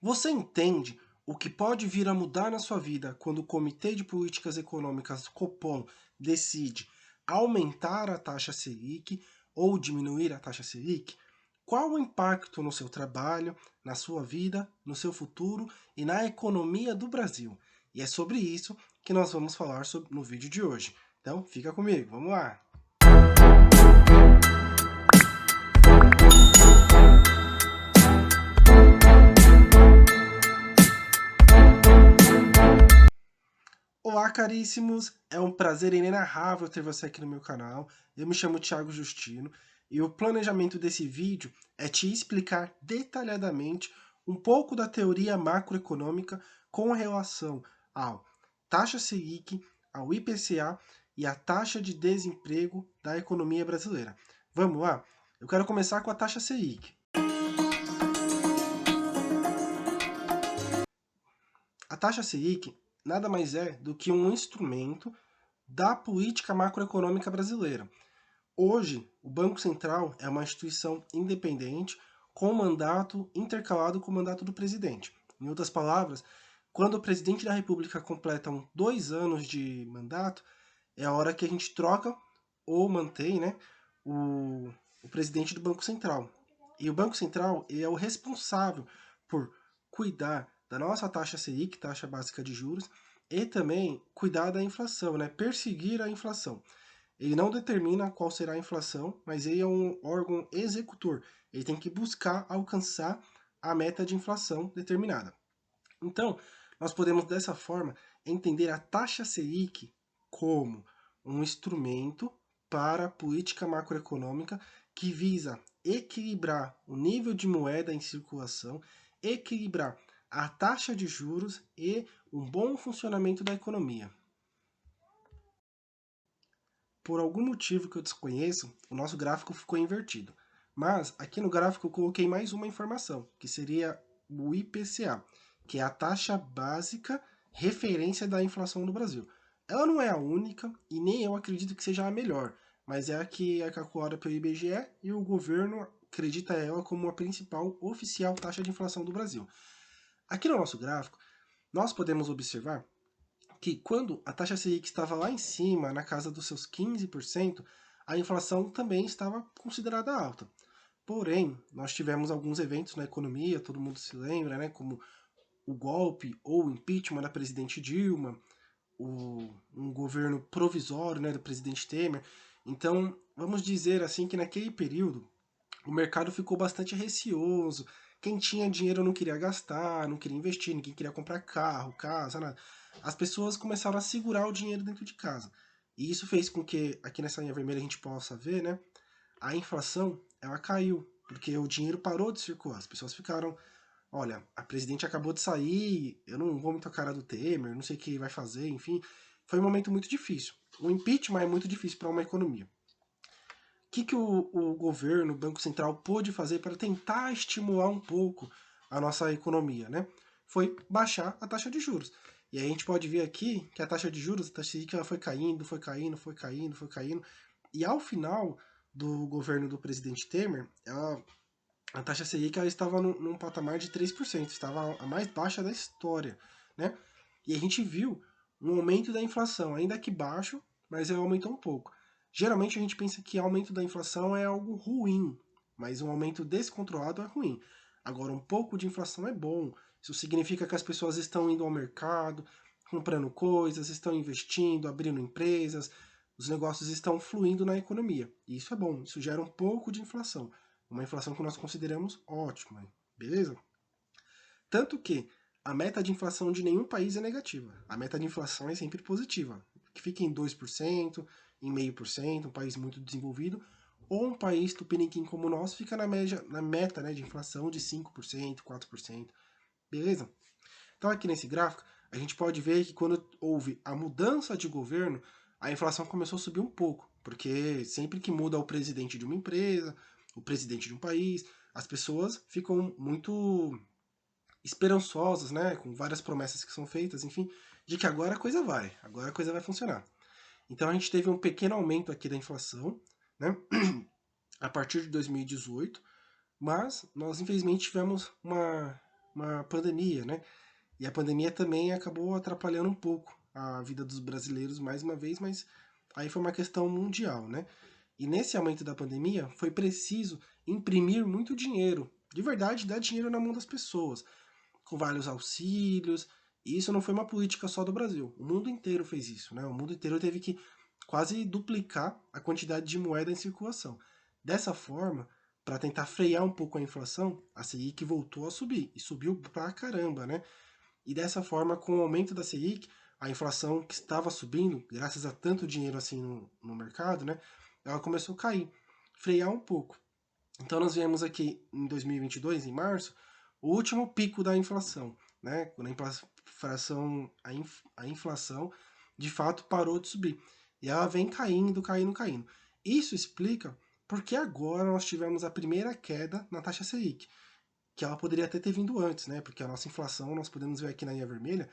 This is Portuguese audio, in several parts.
Você entende o que pode vir a mudar na sua vida quando o Comitê de Políticas Econômicas, Copom, decide aumentar a taxa Selic ou diminuir a taxa Selic? Qual o impacto no seu trabalho, na sua vida, no seu futuro e na economia do Brasil? E é sobre isso que nós vamos falar no vídeo de hoje. Então, fica comigo, vamos lá! Olá, caríssimos! É um prazer inenarrável ter você aqui no meu canal. Eu me chamo Thiago Justino e o planejamento desse vídeo é te explicar detalhadamente um pouco da teoria macroeconômica com relação à taxa Selic, ao IPCA e à taxa de desemprego da economia brasileira. Vamos lá? Eu quero começar com a taxa Selic. A taxa Selic nada mais é do que um instrumento da política macroeconômica brasileira. Hoje, o Banco Central é uma instituição independente com mandato intercalado com o mandato do presidente. Em outras palavras, quando o presidente da República completa 2 anos de mandato, é a hora que a gente troca ou mantém, né, o presidente do Banco Central. E o Banco Central é o responsável por cuidar da nossa taxa Selic, taxa básica de juros, e também cuidar da inflação, né, perseguir a inflação. Ele não determina qual será a inflação, mas ele é um órgão executor. Ele tem que buscar alcançar a meta de inflação determinada. Então, nós podemos dessa forma entender a taxa Selic como um instrumento para a política macroeconômica que visa equilibrar o nível de moeda em circulação, equilibrar a taxa de juros e um bom funcionamento da economia. Por algum motivo que eu desconheço, o nosso gráfico ficou invertido. Mas aqui no gráfico eu coloquei mais uma informação, que seria o IPCA, que é a taxa básica referência da inflação no Brasil. Ela não é a única e nem eu acredito que seja a melhor, mas é a que é calculada pelo IBGE e o governo acredita ela como a principal oficial taxa de inflação do Brasil. Aqui no nosso gráfico, nós podemos observar que quando a taxa Selic estava lá em cima, na casa dos seus 15%, a inflação também estava considerada alta. Porém, nós tivemos alguns eventos na economia, todo mundo se lembra, né, como o golpe ou o impeachment da presidente Dilma, um governo provisório, né, do presidente Temer. Então, vamos dizer assim que naquele período o mercado ficou bastante receoso. Quem tinha dinheiro não queria gastar, não queria investir, ninguém queria comprar carro, casa, nada. As pessoas começaram a segurar o dinheiro dentro de casa. E isso fez com que, aqui nessa linha vermelha a gente possa ver, né, a inflação, ela caiu, porque o dinheiro parou de circular. As pessoas ficaram, olha, a presidente acabou de sair, eu não vou muito a cara do Temer, não sei o que vai fazer, enfim. Foi um momento muito difícil. O impeachment é muito difícil para uma economia. Que o governo, o Banco Central, pôde fazer para tentar estimular um pouco a nossa economia, né? Foi baixar a taxa de juros. E aí a gente pode ver aqui que a taxa de juros, a taxa Selic, ela foi caindo, foi caindo, foi caindo, foi caindo. E ao final do governo do presidente Temer, a taxa Selic ela estava num patamar de 3%, estava a mais baixa da história, né? E a gente viu um aumento da inflação, ainda que baixo, mas ele aumentou um pouco. Geralmente a gente pensa que aumento da inflação é algo ruim, mas um aumento descontrolado é ruim. Agora, um pouco de inflação é bom. Isso significa que as pessoas estão indo ao mercado, comprando coisas, estão investindo, abrindo empresas, os negócios estão fluindo na economia. E isso é bom, isso gera um pouco de inflação. Uma inflação que nós consideramos ótima, beleza? Tanto que a meta de inflação de nenhum país é negativa. A meta de inflação é sempre positiva, que fica em 2%, em 0,5%, um país muito desenvolvido, ou um país tupiniquim como o nosso fica na meta, né, de inflação de 5%, 4%, beleza? Então aqui nesse gráfico, a gente pode ver que quando houve a mudança de governo, a inflação começou a subir um pouco, porque sempre que muda o presidente de uma empresa, o presidente de um país, as pessoas ficam muito esperançosas, né, com várias promessas que são feitas, enfim, de que agora a coisa vai funcionar. Então a gente teve um pequeno aumento aqui da inflação, né, a partir de 2018, mas nós infelizmente tivemos uma pandemia, né? E a pandemia também acabou atrapalhando um pouco a vida dos brasileiros mais uma vez, mas aí foi uma questão mundial, né? E nesse aumento da pandemia foi preciso imprimir muito dinheiro, de verdade, dar dinheiro na mão das pessoas, com vários auxílios. E isso não foi uma política só do Brasil, o mundo inteiro fez isso, né? O mundo inteiro teve que quase duplicar a quantidade de moeda em circulação. Dessa forma, para tentar frear um pouco a inflação, a Selic voltou a subir, e subiu pra caramba, né? E dessa forma, com o aumento da Selic, a inflação que estava subindo, graças a tanto dinheiro assim no mercado, né, ela começou a cair, frear um pouco. Então nós viemos aqui em 2022, em março, o último pico da inflação, né, quando a inflação de fato parou de subir. E ela vem caindo, caindo, caindo. Isso explica porque agora nós tivemos a primeira queda na taxa Selic, que ela poderia até ter vindo antes, né? Porque a nossa inflação, nós podemos ver aqui na linha vermelha,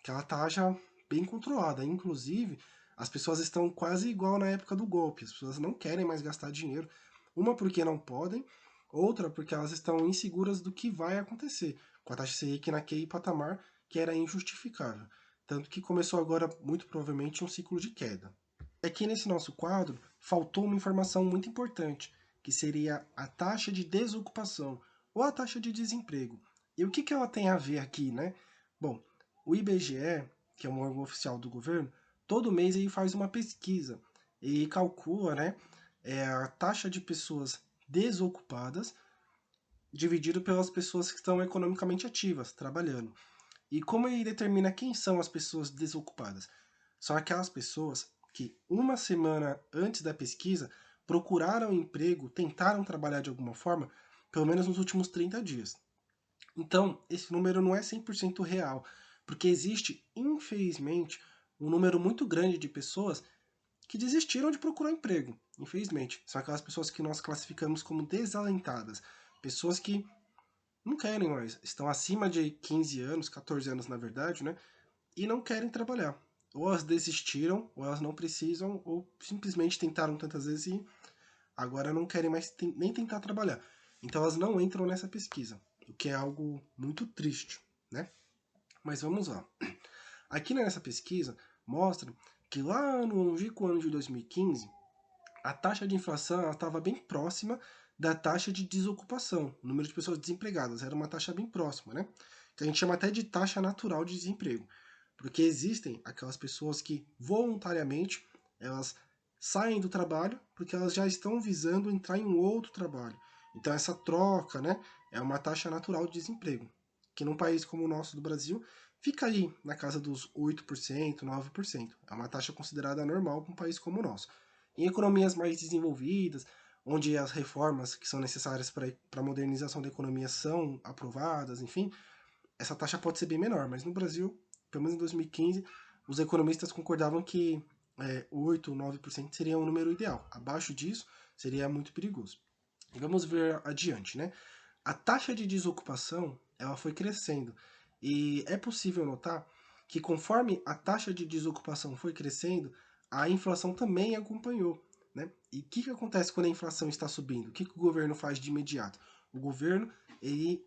que ela tá já bem controlada. Inclusive, as pessoas estão quase igual na época do golpe. As pessoas não querem mais gastar dinheiro. Uma porque não podem, outra porque elas estão inseguras do que vai acontecer com a taxa Selic naquele patamar que era injustificável. Tanto que começou agora, muito provavelmente, um ciclo de queda. Aqui nesse nosso quadro, faltou uma informação muito importante, que seria a taxa de desocupação ou a taxa de desemprego. E o que, que ela tem a ver aqui, né? Bom, o IBGE, que é um órgão oficial do governo, todo mês ele faz uma pesquisa e calcula, né, a taxa de pessoas desocupadas dividido pelas pessoas que estão economicamente ativas, trabalhando. E como ele determina quem são as pessoas desocupadas? São aquelas pessoas que uma semana antes da pesquisa procuraram emprego, tentaram trabalhar de alguma forma, pelo menos nos últimos 30 dias. Então, esse número não é 100% real, porque existe, infelizmente, um número muito grande de pessoas que desistiram de procurar emprego, infelizmente. São aquelas pessoas que nós classificamos como desalentadas, pessoas que não querem mais, estão acima de 15 anos, 14 anos na verdade, né? E não querem trabalhar. Ou elas desistiram, ou elas não precisam, ou simplesmente tentaram tantas vezes e agora não querem mais nem tentar trabalhar. Então elas não entram nessa pesquisa, o que é algo muito triste, né? Mas vamos lá. Aqui nessa pesquisa mostra que lá no longínquo ano de 2015, a taxa de inflação estava bem próxima da taxa de desocupação, o número de pessoas desempregadas, era uma taxa bem próxima, né? Que a gente chama até de taxa natural de desemprego, porque existem aquelas pessoas que voluntariamente elas saem do trabalho porque elas já estão visando entrar em um outro trabalho. Então essa troca, né, é uma taxa natural de desemprego, que num país como o nosso do Brasil fica aí na casa dos 8%, 9%. É uma taxa considerada normal para um país como o nosso. Em economias mais desenvolvidas, onde as reformas que são necessárias para a modernização da economia são aprovadas, enfim, essa taxa pode ser bem menor, mas no Brasil, pelo menos em 2015, os economistas concordavam que 8 ou 9% seria um número ideal. Abaixo disso, seria muito perigoso. E vamos ver adiante, né? A taxa de desocupação, ela foi crescendo. E é possível notar que conforme a taxa de desocupação foi crescendo, a inflação também acompanhou. Né? E o que acontece quando a inflação está subindo? O que o governo faz de imediato? O governo ele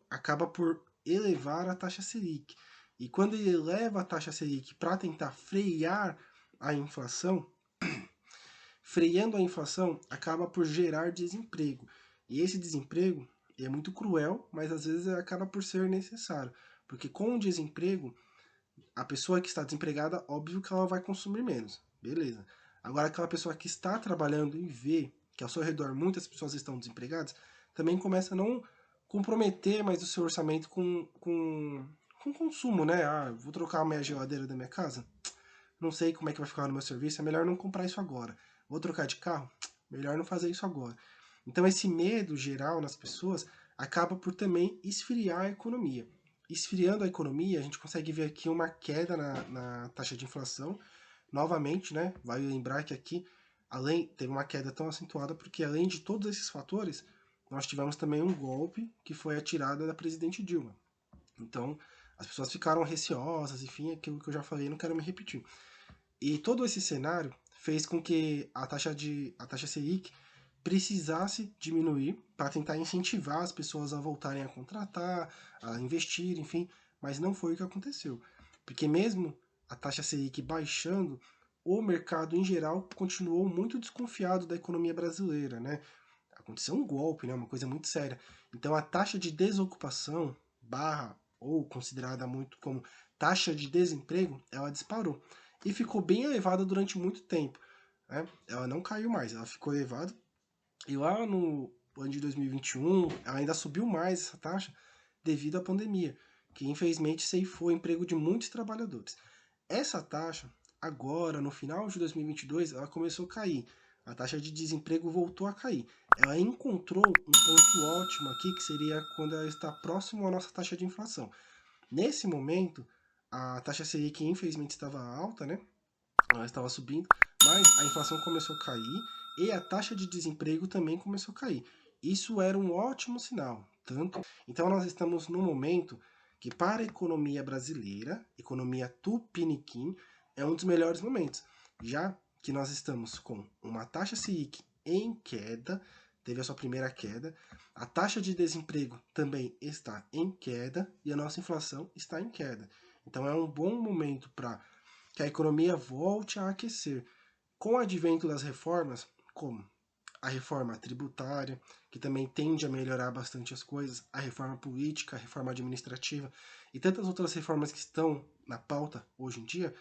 acaba por elevar a taxa Selic. E quando ele eleva a taxa Selic para tentar frear a inflação, freando a inflação acaba por gerar desemprego. E esse desemprego é muito cruel, mas às vezes acaba por ser necessário. Porque com o desemprego, a pessoa que está desempregada, óbvio que ela vai consumir menos. Beleza. Agora, aquela pessoa que está trabalhando e vê que ao seu redor muitas pessoas estão desempregadas, também começa a não comprometer mais o seu orçamento com consumo, né? Ah, vou trocar a minha geladeira da minha casa? Não sei como é que vai ficar no meu serviço, é melhor não comprar isso agora. Vou trocar de carro? Melhor não fazer isso agora. Então esse medo geral nas pessoas acaba por também esfriar a economia. Esfriando a economia, a gente consegue ver aqui uma queda na taxa de inflação. Novamente, né? Vale lembrar que aqui teve uma queda tão acentuada porque além de todos esses fatores, nós tivemos também um golpe que foi a tirada da presidente Dilma. Então, as pessoas ficaram receosas, enfim, aquilo que eu já falei, não quero me repetir. E todo esse cenário fez com que a taxa Selic precisasse diminuir para tentar incentivar as pessoas a voltarem a contratar, a investir, enfim, mas não foi o que aconteceu. Porque mesmo a taxa Selic baixando, o mercado em geral continuou muito desconfiado da economia brasileira, né? Aconteceu um golpe, né? Uma coisa muito séria. Então a taxa de desocupação, barra, ou considerada muito como taxa de desemprego, ela disparou. E ficou bem elevada durante muito tempo. Né? Ela não caiu mais, ela ficou elevada. E lá no ano de 2021, ela ainda subiu mais essa taxa devido à pandemia, que infelizmente ceifou o emprego de muitos trabalhadores. Essa taxa, agora, no final de 2022, ela começou a cair. A taxa de desemprego voltou a cair. Ela encontrou um ponto ótimo aqui, que seria quando ela está próximo à nossa taxa de inflação. Nesse momento, a taxa Selic infelizmente estava alta, né? Ela estava subindo, mas a inflação começou a cair e a taxa de desemprego também começou a cair. Isso era um ótimo sinal. Então nós estamos no momento que para a economia brasileira, economia tupiniquim, é um dos melhores momentos, já que nós estamos com uma taxa Selic em queda, teve a sua primeira queda, a taxa de desemprego também está em queda e a nossa inflação está em queda. Então é um bom momento para que a economia volte a aquecer. Com o advento das reformas, como a reforma tributária, que também tende a melhorar bastante as coisas, a reforma política, a reforma administrativa e tantas outras reformas que estão na pauta hoje em dia,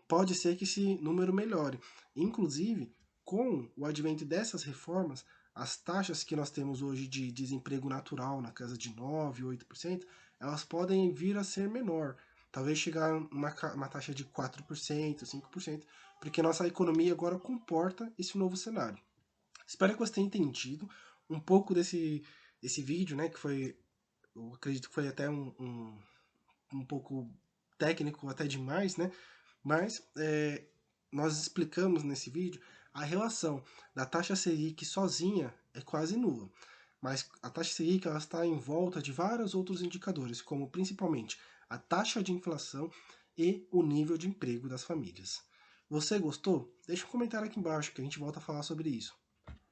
pode ser que esse número melhore. Inclusive, com o advento dessas reformas, as taxas que nós temos hoje de desemprego natural, na casa de 9, 8%, elas podem vir a ser menor. Talvez chegar a uma taxa de 4%, 5%, porque nossa economia agora comporta esse novo cenário. Espero que você tenha entendido um pouco desse vídeo, né, que foi, eu acredito que foi até um pouco técnico, até demais, né, mas nós explicamos nesse vídeo a relação da taxa Selic sozinha é quase nula. Mas a taxa Selic ela está em volta de vários outros indicadores, como principalmente a taxa de inflação e o nível de emprego das famílias. Você gostou? Deixa um comentário aqui embaixo que a gente volta a falar sobre isso.